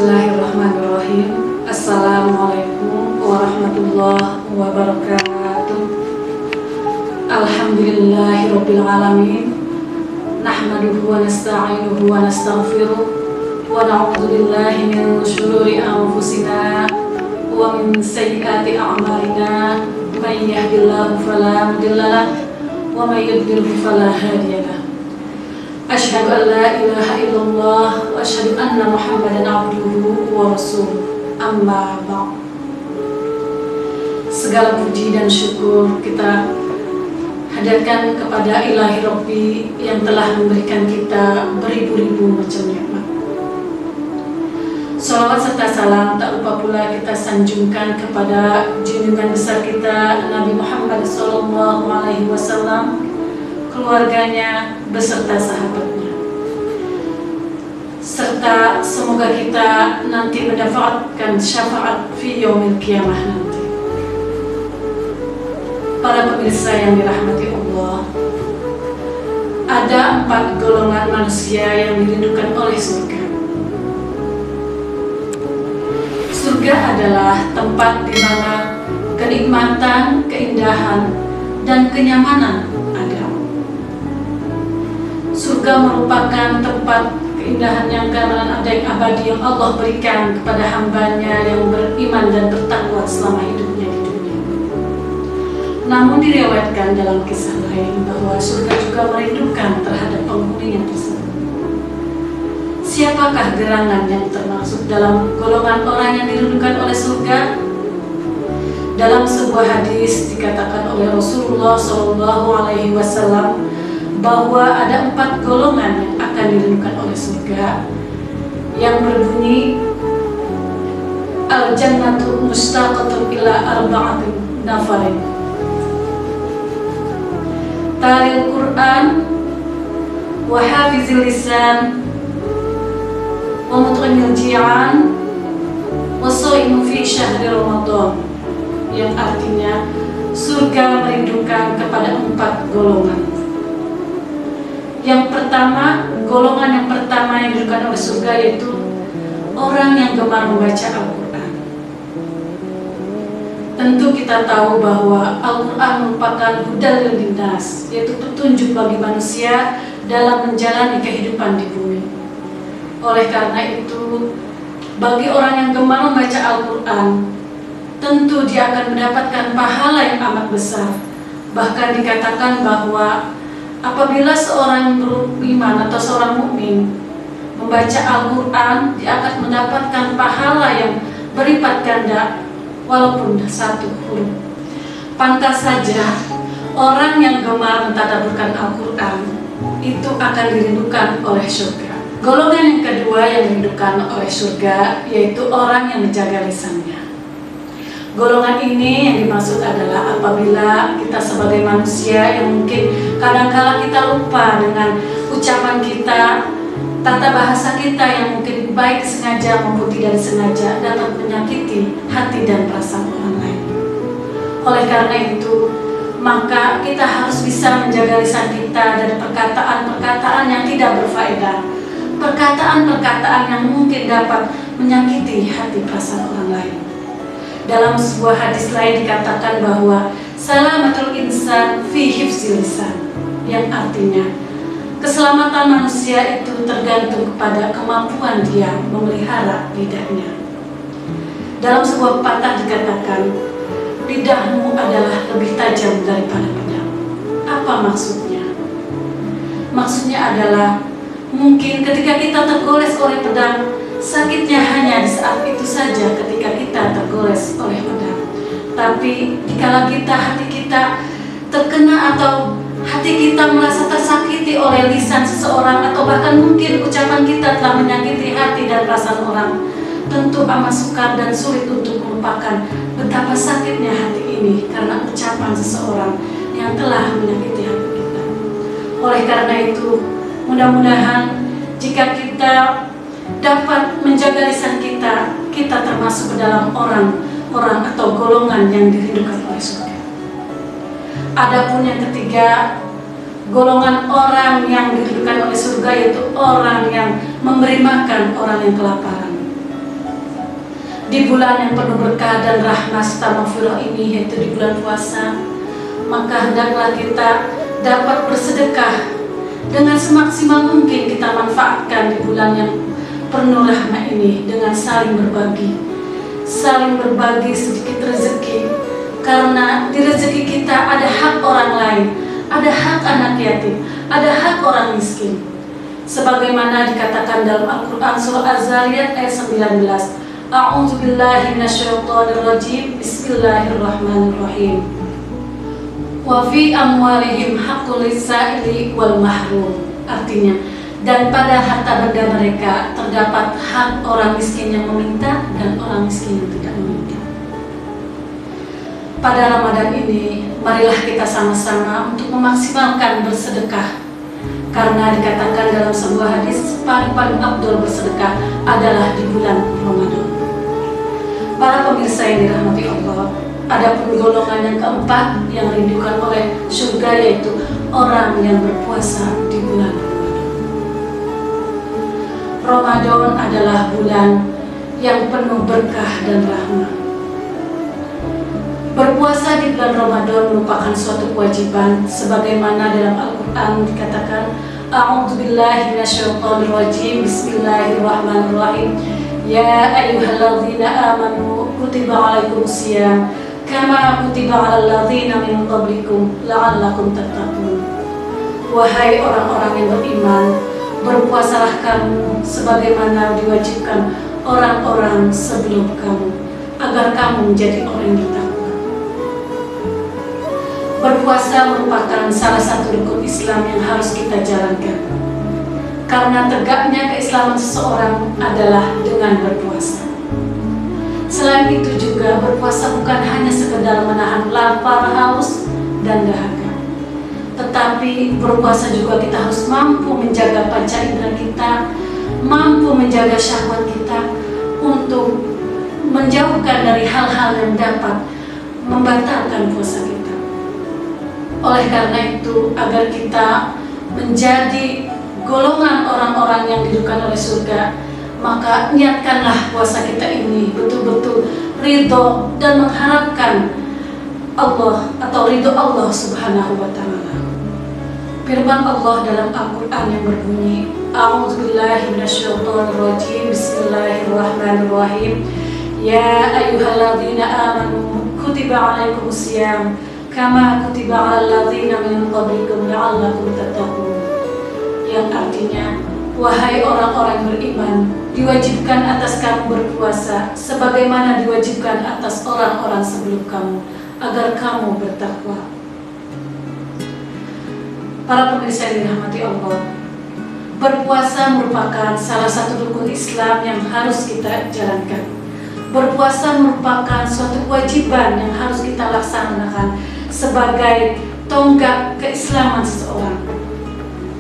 Bismillahirrahmanirrahim. Assalamualaikum warahmatullahi wabarakatuh. Alhamdulillahirabbil alamin. Nahmaduhu wa nasta'inuhu wa nastaghfiruh wa na'udzu billahi min shururi anfusina wa min sayyiati a'malina. May yahdihillahu fala mudilla lahu wa may yudlil fala hadiya lahu. Asyhadu an la ilaha illallah wa asyhadu anna Muhammadan abduhu wa rasuluh. Amma ba'd. Segala puji dan syukur kita hadirkan kepada Ilahi Rabbi yang telah memberikan kita beribu-ribu macam nikmat. Salawat serta salam tak lupa pula kita sanjungkan kepada junjungan besar kita Nabi Muhammad SAW, keluarganya beserta sahabatnya, serta semoga kita nanti mendapatkan syafaat fi yaumil qiyamah nanti. Para pemirsa yang dirahmati Allah, ada 4 golongan manusia yang dirindukan oleh surga. Surga adalah tempat di mana kenikmatan, keindahan, dan kenyamanan ada. Surga merupakan tempat keindahan yang keamanan ada yang abadi yang Allah berikan kepada hambanya yang beriman dan bertakwa selama hidupnya di dunia. Namun diriwayatkan dalam kisah lain bahwa surga juga merindukan terhadap penghuninya tersebut. Siapakah gerangan yang termasuk dalam golongan orang yang dirindukan oleh surga? Dalam sebuah hadis dikatakan oleh Rasulullah SAW bahwa ada 4 golongan yang akan dirindukan oleh surga, yang berbunyi al-jannatu mustaqatun ila arba'atin nafarin talil Quran wa hafizil lisan wa mut'imil ji'an wa sha'imu fi syahri Ramadan, yang artinya surga merindukan kepada 4 golongan. Yang pertama, golongan yang pertama yang dirindukan oleh surga yaitu orang yang gemar membaca Al-Quran. Tentu kita tahu bahwa Al-Quran merupakan hudal linnas, yaitu petunjuk bagi manusia dalam menjalani kehidupan di bumi. Oleh karena itu, bagi orang yang gemar membaca Al-Quran, tentu dia akan mendapatkan pahala yang amat besar. Bahkan dikatakan bahwa apabila seorang beriman atau seorang mukmin membaca Al-Quran, dia akan mendapatkan pahala yang berlipat ganda walaupun 1 huruf. Pantas saja orang yang gemar mentadabburkan Al-Quran itu akan dirindukan oleh surga. Golongan yang kedua yang dirindukan oleh surga yaitu orang yang menjaga lisannya. Golongan ini yang dimaksud adalah apabila kita sebagai manusia yang mungkin kadang-kala kita lupa dengan ucapan kita, tata bahasa kita yang mungkin baik sengaja maupun tidak disengaja dapat menyakiti hati dan perasaan orang lain. Oleh karena itu, maka kita harus bisa menjaga lisan kita dari perkataan-perkataan yang tidak berfaedah, perkataan-perkataan yang mungkin dapat menyakiti hati perasaan orang lain. Dalam sebuah hadis lain dikatakan bahwa salamatul insan fi hifzil lisan, yang artinya keselamatan manusia itu tergantung kepada kemampuan dia memelihara lidahnya. Dalam sebuah pepatah dikatakan, lidahmu adalah lebih tajam daripada pedang. Apa maksudnya? Maksudnya adalah mungkin ketika kita tergores oleh pedang, sakitnya hanya di saat itu saja ketika kita tergores oleh pedang. Tapi dikala hati kita terkena atau hati kita merasa tersakiti oleh lisan seseorang, atau bahkan mungkin ucapan kita telah menyakiti hati dan perasaan orang, tentu amat sukar dan sulit untuk melupakan betapa sakitnya hati ini karena ucapan seseorang yang telah menyakiti hati kita. Oleh karena itu, mudah-mudahan jika kita dapat menjaga lisan kita, kita termasuk ke dalam orang-orang atau golongan yang dirindukan oleh surga. Adapun yang ketiga, golongan orang yang dirindukan oleh surga yaitu orang yang memberi makan orang yang kelaparan. di bulan yang penuh berkah dan rahmat serta maghfirah ini, yaitu di bulan puasa, maka hendaklah kita dapat bersedekah dengan semaksimal mungkin. Kita manfaatkan di bulan yang penuh rahmat ini dengan saling berbagi sedikit rezeki, karena di rezeki kita ada hak orang lain, ada hak anak yatim, ada hak orang miskin. Sebagaimana dikatakan dalam Al-Quran surah Az-Zariyat ayat 19, A'udzubillahi minasyaitonirrajim, Bismillahirrahmanirrahim. Wa fi amwalihim haqqul lis-sa'ili wal mahrum. Artinya, dan pada harta benda mereka terdapat hak orang miskin yang meminta dan orang miskin yang tidak meminta. Pada Ramadan ini, marilah kita sama-sama untuk memaksimalkan bersedekah. Karena dikatakan dalam sebuah hadis, paling afdol bersedekah adalah di bulan Ramadan. Para pemirsa yang dirahmati Allah, ada pun golongan yang keempat yang dirindukan oleh surga, yaitu orang yang berpuasa di bulan Ramadan. Ramadan adalah bulan yang penuh berkah dan rahmat. Berpuasa di bulan Ramadan merupakan suatu kewajiban, sebagaimana dalam Al-Quran dikatakan, A'udzubillahi minasyaitonirrajim, Bismillahirrahmanirrahim. Ya ayyuhalladzina amanu kutiba alaikumusiyam kama kutiba alal ladzina min qablikum la'allakum tattaqun. Wahai orang-orang yang beriman, berpuasalah kamu sebagaimana diwajibkan orang-orang sebelum kamu, agar kamu menjadi orang yang bertakwa. Berpuasa merupakan salah satu rukun Islam yang harus kita jalankan, karena tegaknya keislaman seseorang adalah dengan berpuasa. Selain itu juga berpuasa bukan hanya sekedar menahan lapar, haus, dan dahaga, tetapi berpuasa juga kita harus mampu menjaga panca indera kita, mampu menjaga syahwat kita untuk menjauhkan dari hal-hal yang dapat membatalkan puasa kita. Oleh karena itu, agar kita menjadi golongan orang-orang yang diridhokan oleh surga, maka niatkanlah puasa kita ini betul-betul ridho dan mengharapkan Allah atau ridho Allah Subhanahu wa Ta'ala. Firman Allah dalam Al-Quran yang berbunyi, A'udzubillahi minasyaitonirrajim, Bismillahirrahmanirrahim. Ya ayyuhalladzina amanu kutiba alaikumusiyam kama kutiba alal ladzina min qablikum la'allakum tattaqun. Yang artinya, wahai orang-orang beriman, diwajibkan atas kamu berpuasa sebagaimana diwajibkan atas orang-orang sebelum kamu, agar kamu bertakwa. Para pemirsa yang dirahmati Allah, berpuasa merupakan salah satu rukun Islam yang harus kita jalankan. Berpuasa merupakan suatu kewajiban yang harus kita laksanakan sebagai tonggak keislaman seseorang.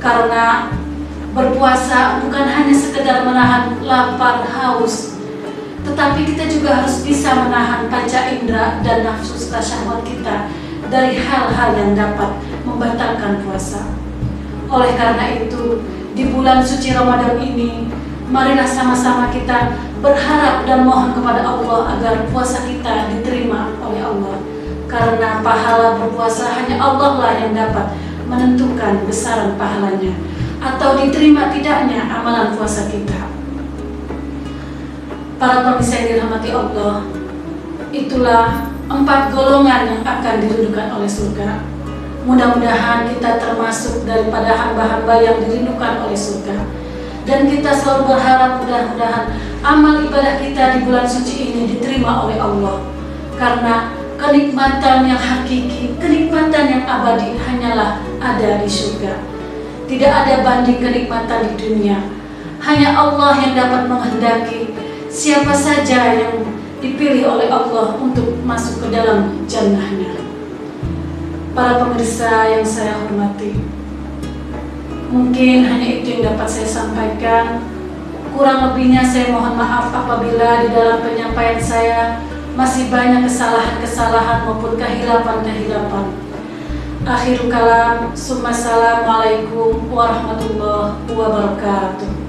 Karena berpuasa bukan hanya sekedar menahan lapar, haus, tetapi kita juga harus bisa menahan panca indera dan nafsu serta syahwat kita dari hal-hal yang dapat membatalkan puasa. Oleh karena itu, di bulan suci Ramadan ini, marilah sama-sama kita berharap dan mohon kepada Allah agar puasa kita diterima oleh Allah. Karena pahala berpuasa hanya Allah lah yang dapat menentukan besaran pahalanya atau diterima tidaknya amalan puasa kita. Para pemirsa yang dirahmati Allah, itulah 4 golongan yang akan dirindukan oleh surga. Mudah-mudahan kita termasuk daripada hamba-hamba yang dirindukan oleh surga. Dan kita selalu berharap mudah-mudahan amal ibadah kita di bulan suci ini diterima oleh Allah. Karena kenikmatan yang hakiki, kenikmatan yang abadi hanyalah ada di surga. Tidak ada banding kenikmatan di dunia. Hanya Allah yang dapat menghendaki siapa saja yang dipilih oleh Allah untuk masuk ke dalam jannahnya. Para pemirsa yang saya hormati, mungkin hanya itu yang dapat saya sampaikan. Kurang lebihnya saya mohon maaf apabila di dalam penyampaian saya masih banyak kesalahan-kesalahan maupun kehilapan-kehilapan. Akhirul kalam, Assalamualaikum warahmatullahi wabarakatuh.